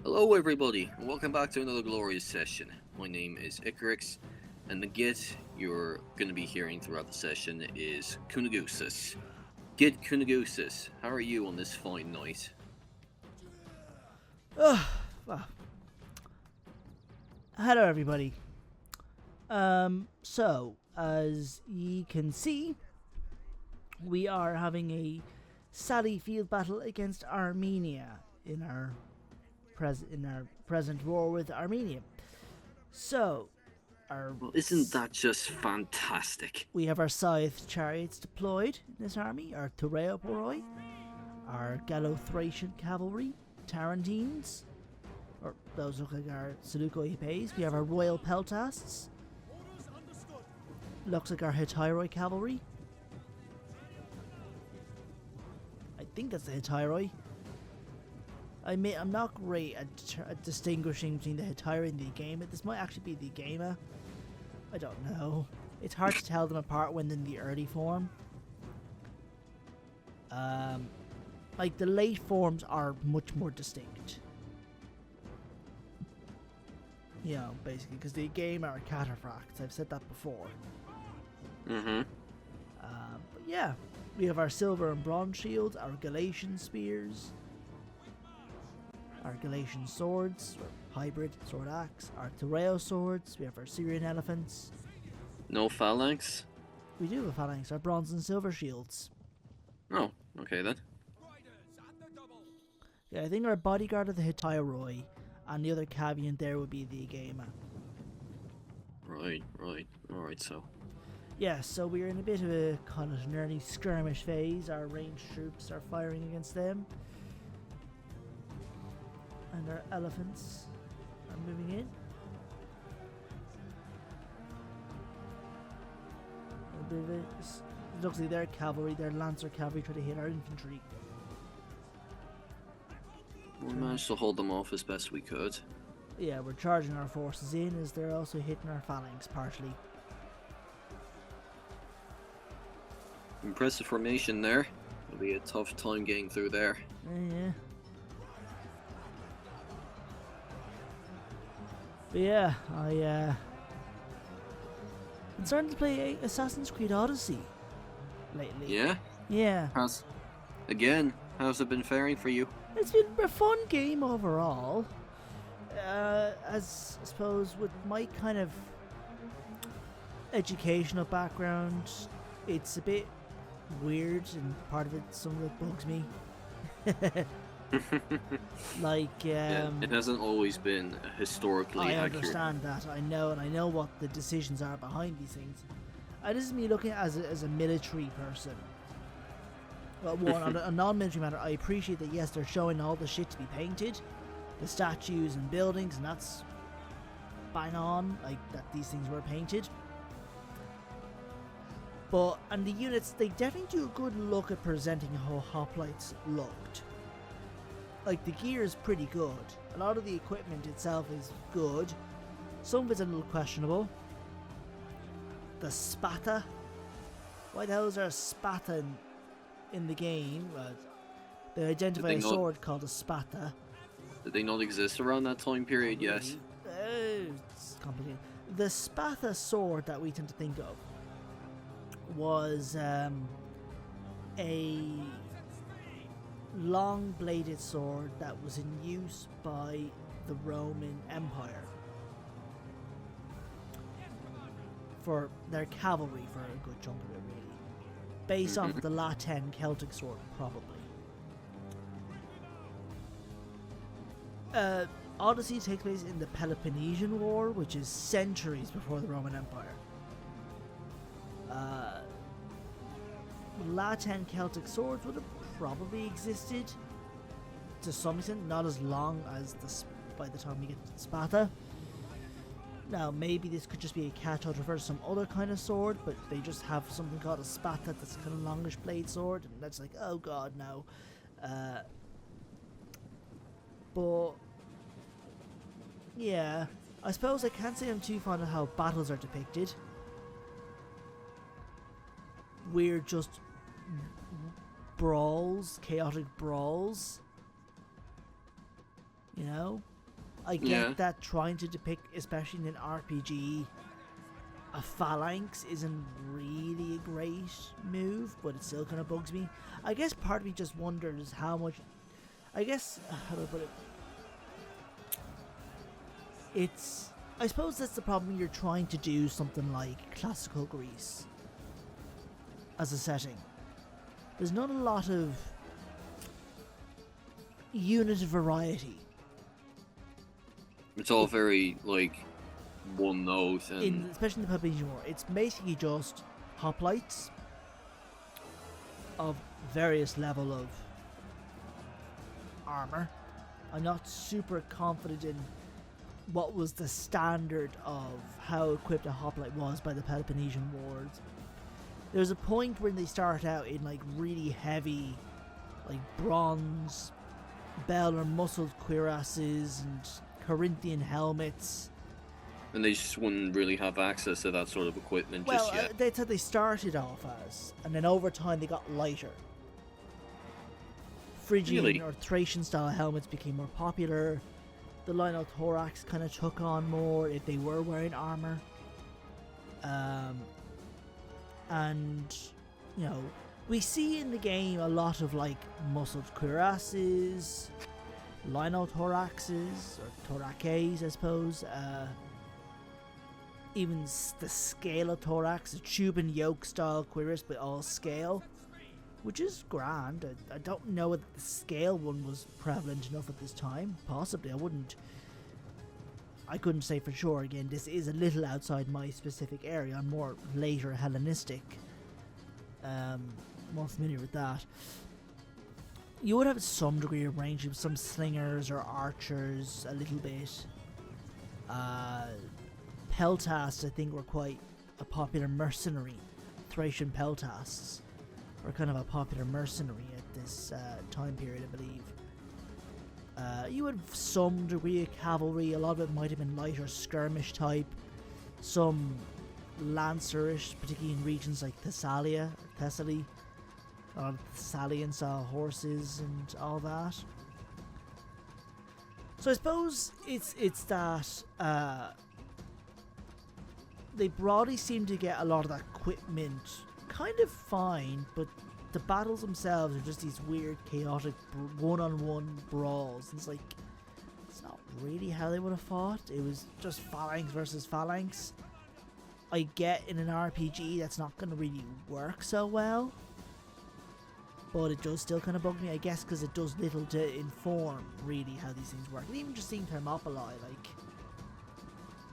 Hello everybody, and welcome back to another glorious session. My name is Icarix, and the git you're going to be hearing throughout the session is Kunagusis. Git Kunagusis, how are you on this fine night? Well, hello everybody. So, as ye can see, we are having a Sally field battle against Armenia in our present war with Armenia. So, Well, isn't that just fantastic? we have our Scythe chariots deployed in this army, our Tereoporoi, our Gallo-Thracian cavalry, Tarentines, or those look like our Seleukidai. We have our Royal Peltasts. Looks like our Hittyroi cavalry. I think that's the Hittyroi. I'm not great at distinguishing between the Hittyroi and the Agama. This might actually be the Agama. I don't know. It's hard to tell them apart when in the early form. Like the late forms are much more distinct. You know, basically, because the Agama are cataphracts. I've said that before. But yeah, we have our silver and bronze shields, our Galatian spears, our Galatian swords, or hybrid sword axe, our Tereo swords, we have our Syrian elephants. No phalanx? We do have a phalanx, our bronze and silver shields. Oh, okay then. Yeah, I think our bodyguard of the Hittyroi, and the other caveat there would be the Agama. Right, alright, so. Yeah, so we're in a bit of a kind of an early skirmish phase. Our ranged troops are firing against them. And our elephants are moving in. It looks like their cavalry, their lancer cavalry, try to hit our infantry. We managed to hold them off as best we could. Yeah, we're charging our forces in as they're also hitting our phalanx partially. Impressive formation there. It'll be a tough time getting through there. Yeah. But yeah, I'm starting to play Assassin's Creed Odyssey lately. Yeah? Yeah. How's it been faring for you? It's been a fun game overall. As I suppose with my kind of educational background, it's a bit weird and part of it, some of it bugs me. Like, yeah, it hasn't always been historically accurate. I understand that, I know, and I know what the decisions are behind these things. This is me looking at it as a military person. Well, one, on a non-military matter, I appreciate that, yes, they're showing all the shit to be painted, the statues and buildings, and that's bang on, like, that these things were painted. But, and the units, they definitely do a good look at presenting how hoplites looked. Like, the gear is pretty good. A lot of the equipment itself is good. Some of it's a little questionable. The spata. Why the hell is there a spata in the game? They identify a sword called a spata. Did they not exist around that time period yet? It's complicated. The spata sword that we tend to think of was a long-bladed sword that was in use by the Roman Empire for their cavalry for a good chunk of it, really. Based off of the Latin Celtic sword, probably. Odyssey takes place in the Peloponnesian War, which is centuries before the Roman Empire. Latin Celtic swords would have probably existed to some extent, not as long as by the time we get to the spata. Now, maybe this could just be a catch-all to refer to some other kind of sword, but they just have something called a spata that's kind of longish blade sword, and that's like, oh god, no. But yeah, I suppose I can't say I'm too fond of how battles are depicted. We're just brawls, chaotic brawls. You know? I get Yeah. that trying to depict, especially in an RPG, a phalanx isn't really a great move, but it still kind of bugs me. I guess part of me just wonders how much. I guess how do I put it? It's. I suppose that's the problem when you're trying to do something like classical Greece as a setting. There's not a lot of unit variety. It's all very, like, one note, and Especially in the Peloponnesian War. It's basically just hoplites of various level of armor. I'm not super confident in what was the standard of how equipped a hoplite was by the Peloponnesian Wars. There's a point when they start out in like really heavy, like bronze, Bellum muscled cuirasses and Corinthian helmets. and they just wouldn't really have access to that sort of equipment just yet. That's how they started off as, and then over time they got lighter. Phrygian Really? or Thracian style helmets became more popular. The Linothorax kind of took on more if they were wearing armor. And, you know, we see in the game a lot of like muscled cuirasses, Linothoraxes, or Thoraces, I suppose. Even the Scalothorax, a tube and yoke style cuirass, but all scale, which is grand. I don't know if the scale one was prevalent enough at this time. Possibly, I couldn't say for sure. Again, this is a little outside my specific area. I'm more later Hellenistic. More familiar with that. You would have some degree of range with some slingers or archers, a little bit. Peltasts, I think, were quite a popular mercenary. Thracian peltasts were kind of a popular mercenary at this time period, I believe. You had some degree of cavalry. A lot of it might have been lighter skirmish type. Some lancerish, particularly in regions like Thessaly. A lot of Thessalian style horses and all that. So I suppose it's that they broadly seem to get a lot of that equipment kind of fine, but the battles themselves are just these weird, chaotic one-on-one brawls. It's like, it's not really how they would have fought. It was just phalanx versus phalanx. I get in an RPG that's not going to really work so well, but it does still kind of bug me, I guess, because it does little to inform really how these things work. And even just seeing Thermopylae, like,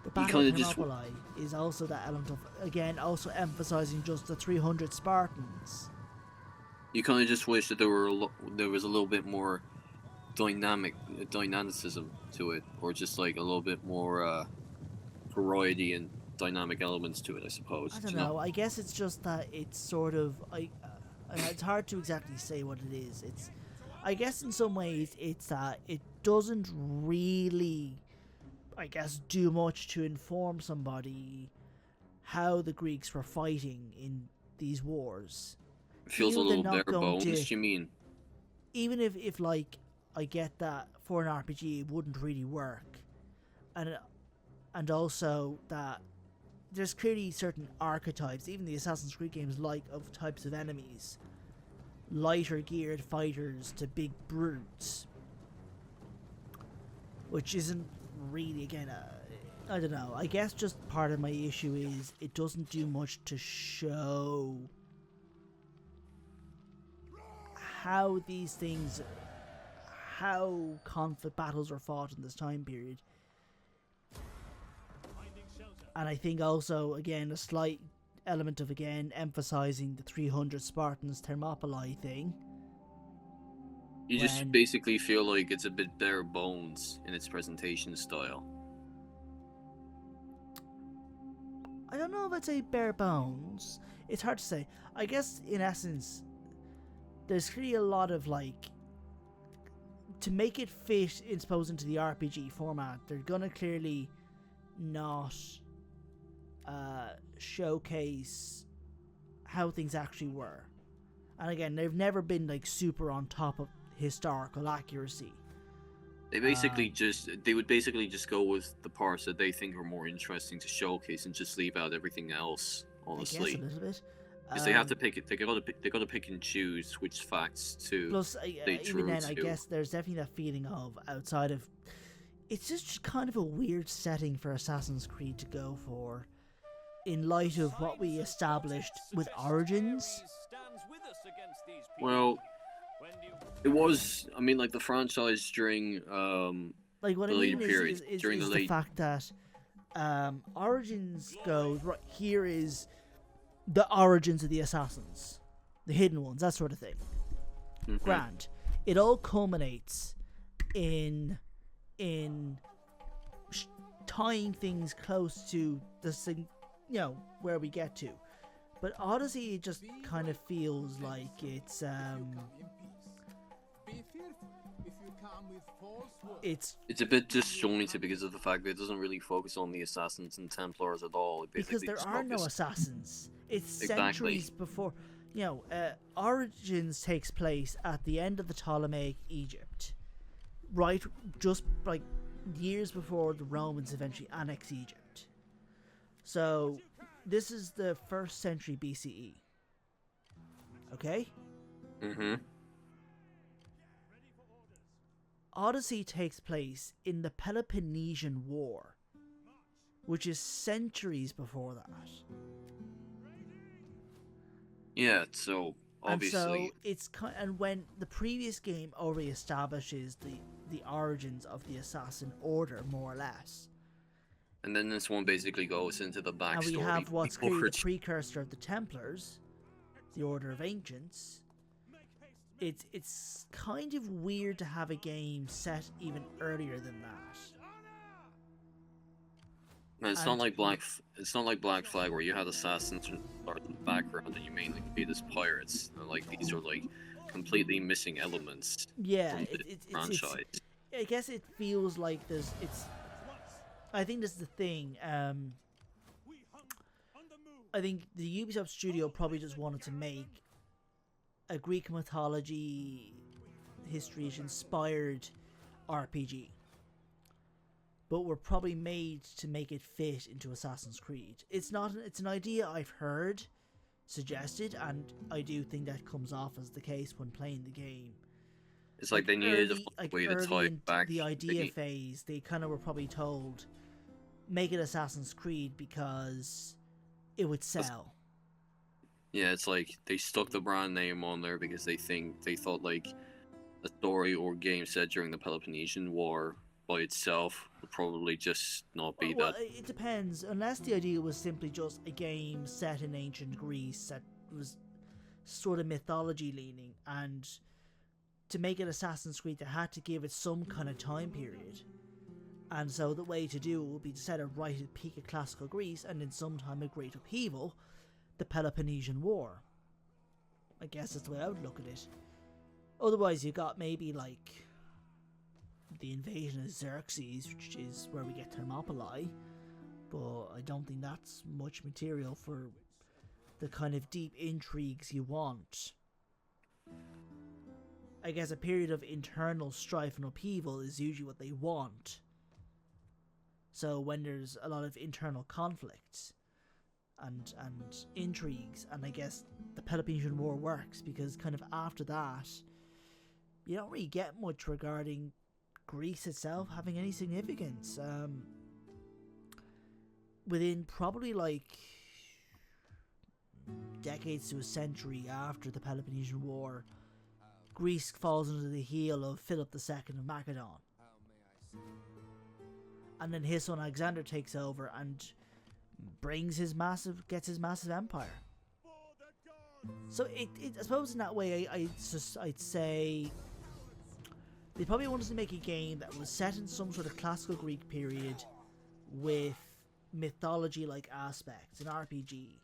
the Battle of Thermopylae is also that element of, again, also emphasizing just the 300 Spartans. You kind of just wish that there was a little bit more dynamicism to it, or just like a little bit more variety and dynamic elements to it, I suppose. I don't know. I guess it's just that it's sort of it's hard to exactly say what it is. I guess in some ways it's that it doesn't really, I guess, do much to inform somebody how the Greeks were fighting in these wars. It feels a little bare bones, you mean? Even if like, I get that for an RPG it wouldn't really work, and also that there's clearly certain archetypes, even the Assassin's Creed games, like, of types of enemies. Lighter geared fighters to big brutes, which isn't really, again, I don't know. I guess just part of my issue is it doesn't do much to show how these things, how conflict battles were fought in this time period. And I think also, again, a slight element of, again, emphasizing the 300 Spartans Thermopylae thing. You just basically feel like it's a bit bare bones in its presentation style. I don't know if I'd say bare bones. It's hard to say. I guess, in essence, there's clearly a lot of, like, to make it fit, I suppose, into the RPG format, they're gonna clearly not showcase how things actually were. And again, they've never been, like, super on top of historical accuracy. They would basically just go with the parts that they think are more interesting to showcase and just leave out everything else. I guess a Honestly, little bit. because they have to pick it. They gotta pick and choose which facts to Plus, stay even true then, to. I guess there's definitely that feeling of outside of. It's just kind of a weird setting for Assassin's Creed to go for, in light of what we established with Origins. Well, it was. I mean, like the franchise during Like what the I later mean period, is during the the late. fact that Origins goes right here is the origins of the assassins, the hidden ones, that sort of thing. Mhm. Grand. It all culminates in tying things close to the where we get to. But Odyssey just kind of feels like it's It's a bit disjointed because of the fact that it doesn't really focus on the assassins and Templars at all. It because basically there just are no focuses- assassins. It's Exactly. centuries before. Origins takes place at the end of the Ptolemaic Egypt, right? Just like years before the Romans eventually annex Egypt. So this is the 1st century BCE. Okay? Mhm. Odyssey takes place in the Peloponnesian War, which is centuries before that. Yeah. So obviously. And so it's and when the previous game already establishes the origins of the assassin order, more or less. And then this one basically goes into the backstory. And we have what's the clearly the origin- precursor of the Templars, the Order of Ancients. It's kind of weird to have a game set even earlier than that. Man, it's not like Black Flag where you had assassins in the background and you mainly played as pirates. And, like these are like completely missing elements Yeah, from the franchise. I guess it feels like I think this is the thing. I think the Ubisoft studio probably just wanted to make a Greek mythology, history-inspired RPG, but were probably made to make it fit into Assassin's Creed. It's an idea I've heard suggested, and I do think that comes off as the case when playing the game. It's like they needed to find a way to early tie in back the idea phase, they kind of were probably told, make it Assassin's Creed because it would sell. Yeah, it's like they stuck the brand name on there because they thought like a story or game set during the Peloponnesian War by itself would probably just not be Well, that. it depends. Unless the idea was simply just a game set in ancient Greece that was sort of mythology leaning, and to make it Assassin's Creed, they had to give it some kind of time period. And so the way to do it would be to set it right at the peak of classical Greece, and in some time of great upheaval, the Peloponnesian War. I guess that's the way I would look at it. Otherwise, you got maybe like the invasion of Xerxes, which is where we get Thermopylae, but I don't think that's much material for the kind of deep intrigues you want. I guess a period of internal strife and upheaval is usually what they want. So when there's a lot of internal conflicts and intrigues, and I guess the Peloponnesian War works because kind of after that, you don't really get much regarding Greece itself having any significance. Within probably like decades to a century after the Peloponnesian War, Greece falls under the heel of Philip II of Macedon. And then his son Alexander takes over and gets his massive empire. So I suppose in that way, I'd say they probably wanted to make a game that was set in some sort of classical Greek period with mythology-like aspects, an RPG.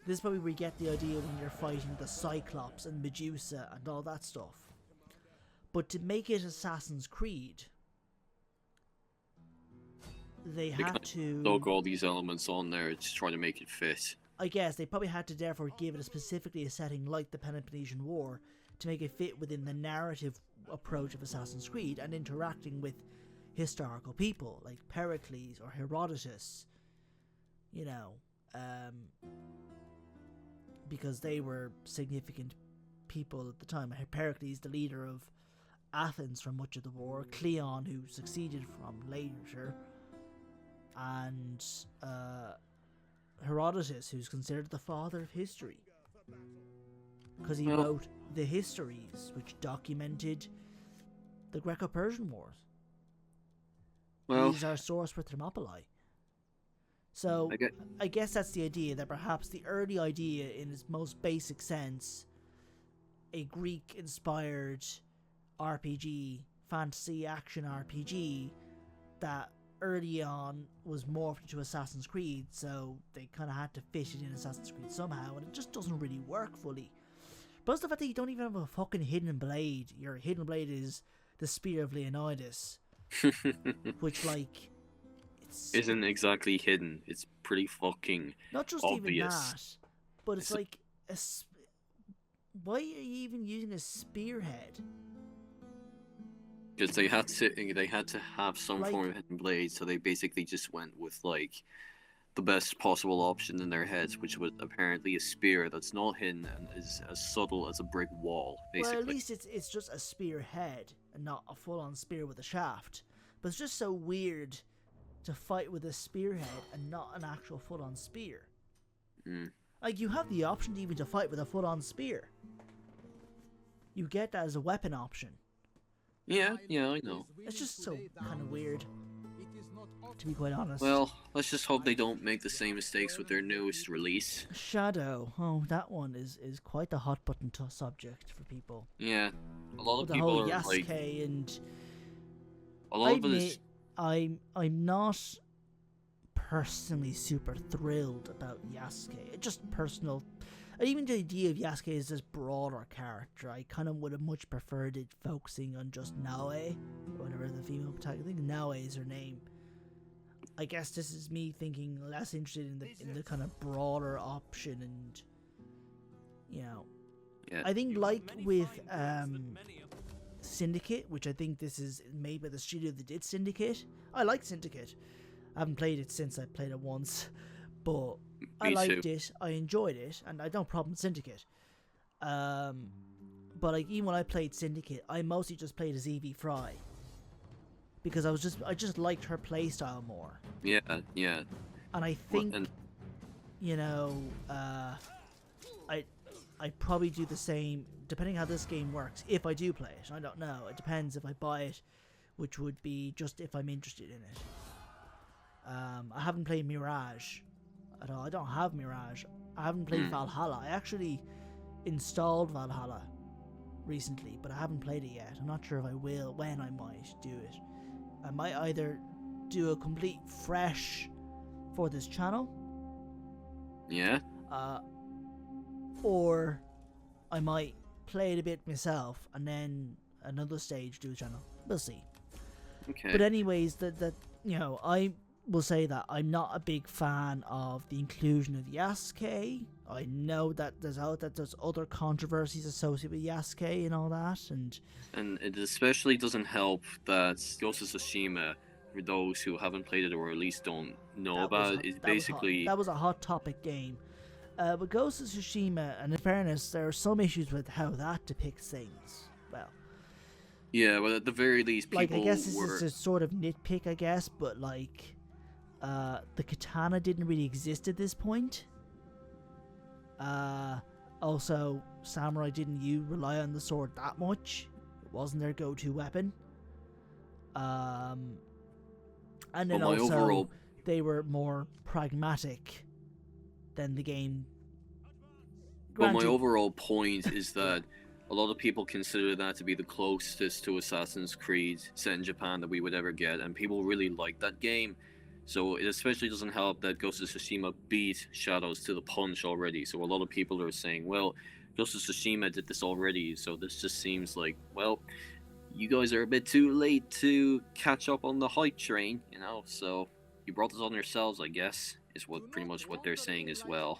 This is probably where you get the idea when you're fighting the Cyclops and Medusa and all that stuff. But to make it Assassin's Creed, they had to dug all these elements on there to try to make it fit. I guess they probably had to therefore give it specifically a setting like the Peloponnesian War to make it fit within the narrative approach of Assassin's Creed and interacting with historical people like Pericles or Herodotus, you know, because they were significant people at the time. Pericles, the leader of Athens for much of the war, Cleon, who succeeded from later, and Herodotus, who's considered the father of history because he wrote the histories which documented the Greco-Persian Wars. Well, He's our source for Thermopylae. So I guess that's the idea, that perhaps the early idea in its most basic sense, a Greek-inspired RPG, fantasy action RPG, that early on was morphed into Assassin's Creed, so they kind of had to fit it in Assassin's Creed somehow, and it just doesn't really work fully. Plus the fact that you don't even have a fucking hidden blade. Your hidden blade is the Spear of Leonidas, which, like, isn't exactly hidden. It's pretty fucking not just obvious. Even that, but it's like why are you even using a spearhead? Because they had to have some form of hidden blade, so they basically just went with like the best possible option in their heads, which was apparently a spear that's not hidden and is as subtle as a brick wall. Basically, well, at least it's just a spearhead and not a full-on spear with a shaft. But it's just so weird to fight with a spearhead and not an actual full-on spear. Like, you have the option even to fight with a full-on spear. You get that as a weapon option. Yeah, I know. It's just so kind of weird, to be quite honest. Well, let's just hope they don't make the same mistakes with their newest release. Shadow. Oh, that one is quite the hot button subject for people. Yeah, a lot of the people whole are Yasuke like. And A lot of it is. I'm not personally super thrilled about Yasuke. It's just personal. Even the idea of Yasuke as this broader character, I kind of would have much preferred it focusing on just Nae, or whatever the female protagonist. I think Nae is her name. I guess this is me thinking less interested in the kind of broader option, and you know, Yeah. I think like with Syndicate, which I think this is made by the studio that did Syndicate. I like Syndicate. I haven't played it since I played it once, but I liked it. I enjoyed it, and I don't problem with Syndicate. But like even when I played Syndicate, I mostly just played as Evie Fry because I just liked her playstyle more. Yeah. And I think, you know, I probably do the same depending how this game works. If I do play it, I don't know. It depends if I buy it, which would be just if I'm interested in it. I haven't played Mirage at all. I don't have Mirage. I haven't played Valhalla. I actually installed Valhalla recently, but I haven't played it yet. I'm not sure if I will, when I might do it. I might either do a complete fresh for this channel. Yeah. Or I might play it a bit myself and then another stage do a channel. We'll see. Okay. But anyways, that you know, I will say that I'm not a big fan of the inclusion of Yasuke. I know that there's other controversies associated with Yasuke and all that, and it especially doesn't help that Ghost of Tsushima, for those who haven't played it or at least don't know about it, is basically that was a hot topic game. But Ghost of Tsushima, and in fairness, there are some issues with how that depicts things. Well, yeah, well, at the very least, people like I guess this is a sort of nitpick, I guess, but like, the katana didn't really exist at this point. Also, samurai didn't rely on the sword that much. It wasn't their go-to weapon. And then also, they were more pragmatic than the game. But my overall point is that a lot of people consider that to be the closest to Assassin's Creed set in Japan that we would ever get, and people really like that game. So it especially doesn't help that Ghost of Tsushima beat Shadows to the punch already. So a lot of people are saying, well, Ghost of Tsushima did this already, so this just seems like, well, you guys are a bit too late to catch up on the hype train, you know, so you brought this on yourselves, I guess, is pretty much what they're saying as well.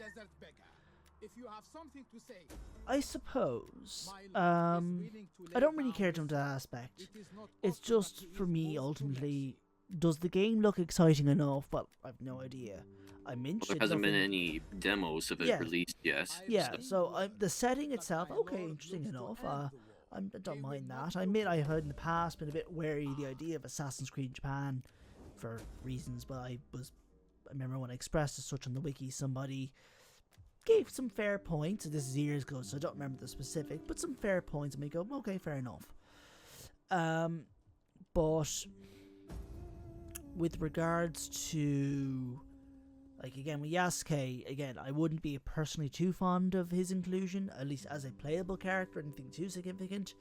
If you have something to say, I suppose. my lord is willing to I lay don't really down care his to that life. aspect. It is not It's often that just he for is me forced to ultimately. Does the game look exciting enough? Well, I've no idea. I'm There interested. hasn't been enough in- any demos of it Yeah. released yet. Yeah, I've so seen the setting that itself, my okay, lord interesting looks to enough. end the war. I They don't will mind not that. I admit I proclaim have in the past been a bit wary of the idea of Assassin's Creed Japan for reasons, but I remember when I expressed as such on the wiki, somebody gave some fair points. This is years ago, so I don't remember the specific, but some fair points, and we go, okay, fair enough. But with regards to, like, again, with Yasuke, again, I wouldn't be personally too fond of his inclusion, at least as a playable character, anything too significant.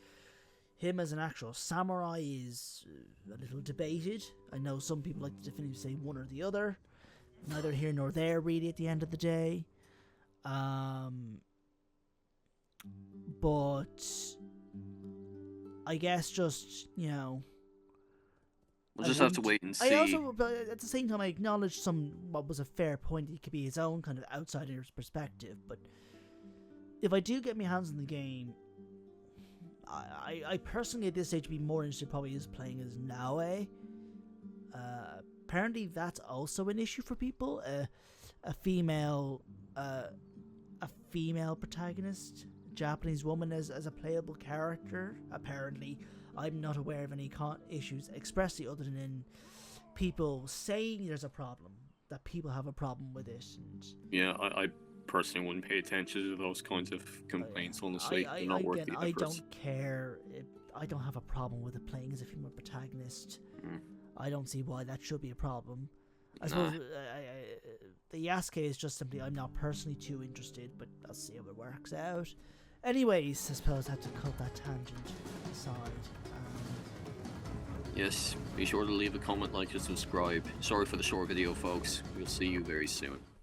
Him as an actual samurai is a little debated. I know some people like to definitively say one or the other. Neither here nor there, really, at the end of the day. But I guess just, you know, We'll I just have to wouldn't- wait and see. I also, but at the same time, I acknowledge what was a fair point. It could be his own kind of outsider's perspective. But if I do get my hands on the game, I personally at this stage would be more interested probably is playing as Naoe. Apparently, that's also an issue for people. A female protagonist, Japanese woman as a playable character. Apparently, I'm not aware of any issues expressly other than people saying there's a problem, that people have a problem with it. And Yeah, I personally wouldn't pay attention to those kinds of complaints, honestly. They're not worth the I effort. don't care. I don't have a problem with it playing as a female protagonist. Mm. I don't see why that should be a problem. I Nah. suppose the Yasuke is just simply I'm not personally too interested, but I'll see how it works out. Anyways, I suppose I have to cut that tangent aside. Yes, be sure to leave a comment, like, and subscribe. Sorry for the short video, folks. We'll see you very soon.